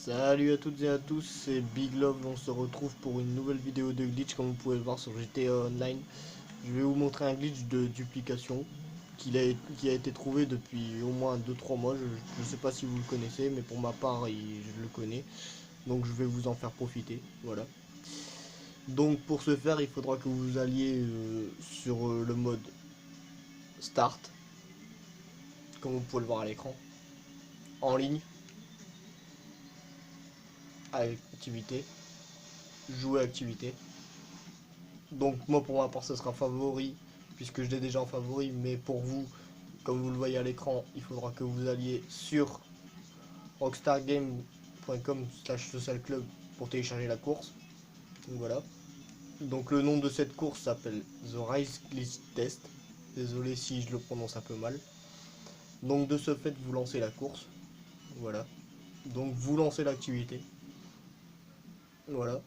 Salut à toutes et à tous, c'est Big Love, on se retrouve pour une nouvelle vidéo de glitch comme vous pouvez le voir sur GTA Online. Je vais vous montrer un glitch de duplication qui a été trouvé depuis au moins 2-3 mois, je ne sais pas si vous le connaissez, mais pour ma part je le connais, donc je vais vous en faire profiter, voilà. Donc pour ce faire, il faudra que vous alliez sur le mode Start, comme vous pouvez le voir à l'écran, en ligne, avec activité, jouer activité. Donc moi pour ma part ce sera favori puisque je l'ai déjà en favori, mais pour vous, comme vous le voyez à l'écran, il faudra que vous alliez sur rockstargame.com/social club pour télécharger la course. Donc voilà. Donc le nom de cette course s'appelle The Race Glitch Test. Désolé si je le prononce un peu mal. Donc de ce fait vous lancez la course. Voilà. Donc vous lancez l'activité. Voilà.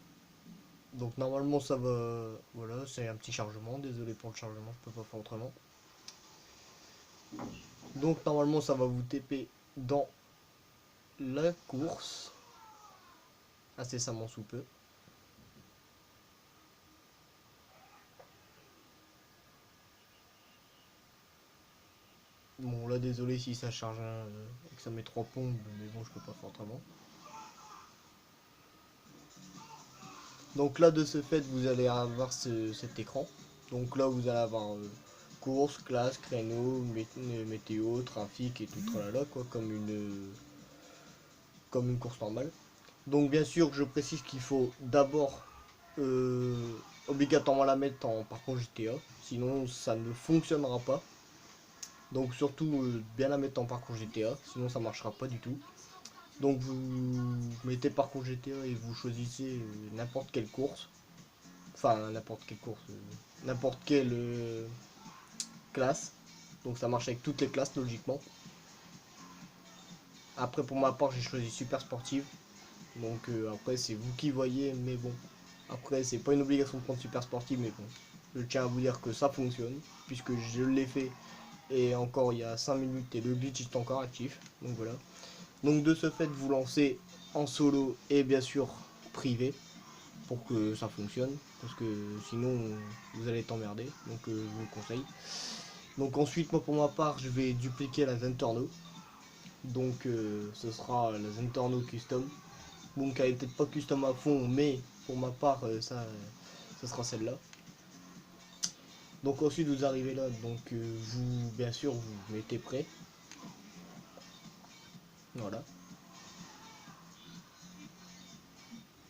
Donc normalement ça va. Voilà, c'est un petit chargement. Désolé pour le chargement, je peux pas faire autrement. Donc normalement ça va vous TP dans la course incessamment sous peu. Bon là désolé si ça charge et que ça met 3 pompes, mais bon je peux pas faire autrement. Donc là de ce fait vous allez avoir cet écran. Donc là vous allez avoir course, classe, créneau, météo, trafic et tout tralala quoi, comme une course normale. Donc bien sûr je précise qu'il faut d'abord euh, obligatoirement la mettre en parcours GTA, sinon ça ne fonctionnera pas. Donc surtout bien la mettre en parcours GTA, sinon ça marchera pas du tout. Donc vous mettez parcours GTA et vous choisissez n'importe quelle course. Enfin n'importe quelle course, n'importe quelle classe. Donc ça marche avec toutes les classes logiquement. Après pour ma part j'ai choisi super sportive. Donc après c'est vous qui voyez, mais bon. Après c'est pas une obligation de prendre super sportive, mais bon. Je tiens à vous dire que ça fonctionne, puisque je l'ai fait et encore il y a 5 minutes et le glitch est encore actif. Donc voilà. Donc de ce fait vous lancez en solo et bien sûr privé pour que ça fonctionne, parce que sinon vous allez t'emmerder, donc je vous le conseille. Donc ensuite moi pour ma part je vais dupliquer la Zentorno. Donc ce sera la Zentorno custom. Donc elle est peut-être pas custom à fond, mais pour ma part ça sera celle-là. Donc ensuite vous arrivez là, donc vous bien sûr vous mettez prêt. Voilà.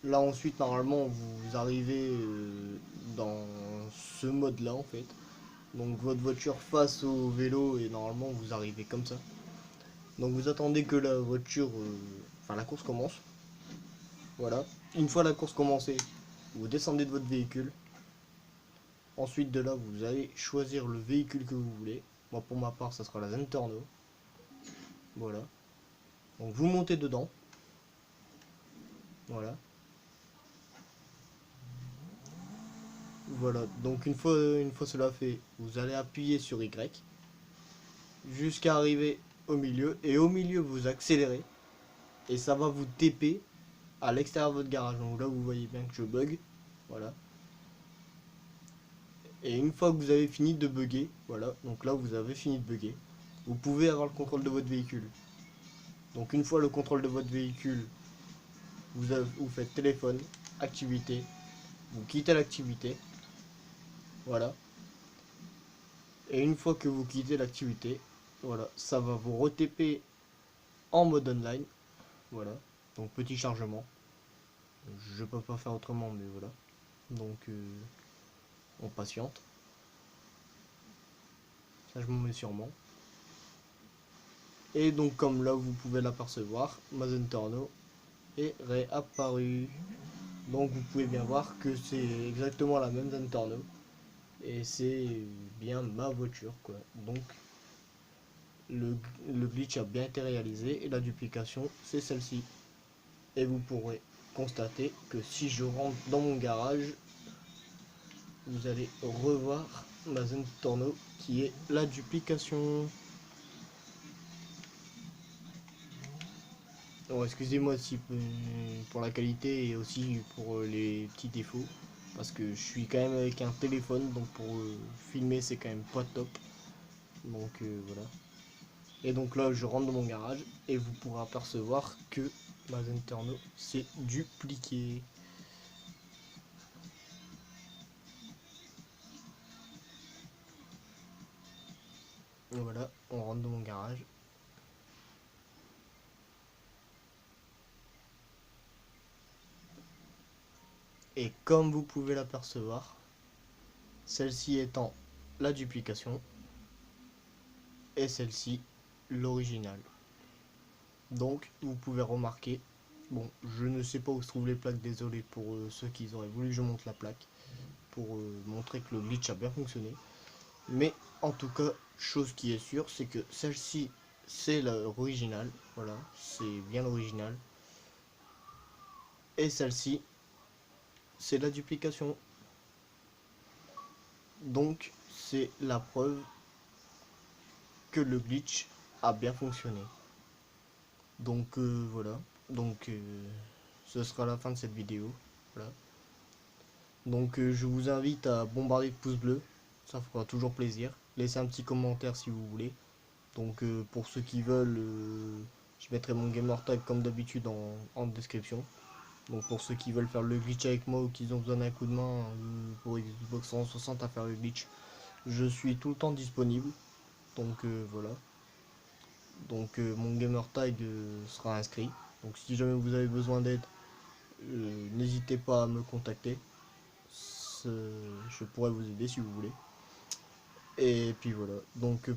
Là ensuite normalement vous arrivez dans ce mode là en fait. Donc votre voiture face au vélo et normalement vous arrivez comme ça. Donc vous attendez que la voiture, enfin la course commence. Voilà. Une fois la course commencée, vous descendez de votre véhicule. Ensuite de là vous allez choisir le véhicule que vous voulez. Moi pour ma part ça sera la Zentorno. Voilà. Donc vous montez dedans. Voilà. Voilà. Donc une fois cela fait, vous allez appuyer sur Y jusqu'à arriver au milieu. Et au milieu vous accélérez. Et ça va vous TP à l'extérieur de votre garage. Donc là vous voyez bien que je bug. Voilà. Et une fois que vous avez fini de bugger, voilà, donc là vous avez fini de bugger, vous pouvez avoir le contrôle de votre véhicule. Donc une fois le contrôle de votre véhicule, vous faites téléphone, activité, vous quittez l'activité, voilà. Et une fois que vous quittez l'activité, voilà, ça va vous re-TP en mode online, voilà. Donc petit chargement, je peux pas faire autrement, mais voilà. Donc on patiente. Ça je m'en mets sûrement. Et donc comme là vous pouvez l'apercevoir, ma Zentorno est réapparue. Donc vous pouvez bien voir que c'est exactement la même Zentorno. Et c'est bien ma voiture quoi. Donc le glitch a bien été réalisé et la duplication c'est celle-ci. Et vous pourrez constater que si je rentre dans mon garage, vous allez revoir ma Zentorno qui est la duplication. Oh, excusez-moi si pour la qualité et aussi pour les petits défauts. Parce que je suis quand même avec un téléphone, donc pour filmer c'est quand même pas top. Donc voilà. Et donc là je rentre dans mon garage et vous pourrez apercevoir que ma Zenterno s'est dupliquée. Voilà, on rentre dans mon garage. Et comme vous pouvez l'apercevoir, celle-ci étant la duplication et celle-ci l'original. Donc vous pouvez remarquer, bon je ne sais pas où se trouvent les plaques, désolé pour ceux qui auraient voulu que je monte la plaque, pour montrer que le glitch a bien fonctionné. Mais en tout cas, chose qui est sûre, c'est que celle-ci c'est l'original, voilà, c'est bien l'original. Et celle-ci c'est la duplication. Donc c'est la preuve que le glitch a bien fonctionné. Donc voilà, donc ce sera la fin de cette vidéo. Voilà. Donc je vous invite à bombarder de pouces bleus, ça fera toujours plaisir. Laissez un petit commentaire si vous voulez. Donc pour ceux qui veulent, je mettrai mon gamer tag comme d'habitude en description. Donc pour ceux qui veulent faire le glitch avec moi ou qui ont besoin d'un coup de main pour Xbox 360 à faire le glitch, je suis tout le temps disponible. Donc voilà. Donc mon gamer tag sera inscrit. Donc si jamais vous avez besoin d'aide, n'hésitez pas à me contacter. Je pourrais vous aider si vous voulez. Et puis voilà. Donc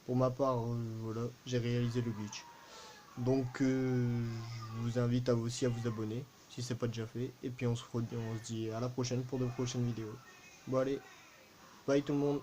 pour ma part, voilà, j'ai réalisé le glitch. Donc je vous invite à vous aussi à vous abonner si c'est pas déjà fait. Et puis on se dit à la prochaine pour de prochaines vidéos. Bon allez, bye tout le monde.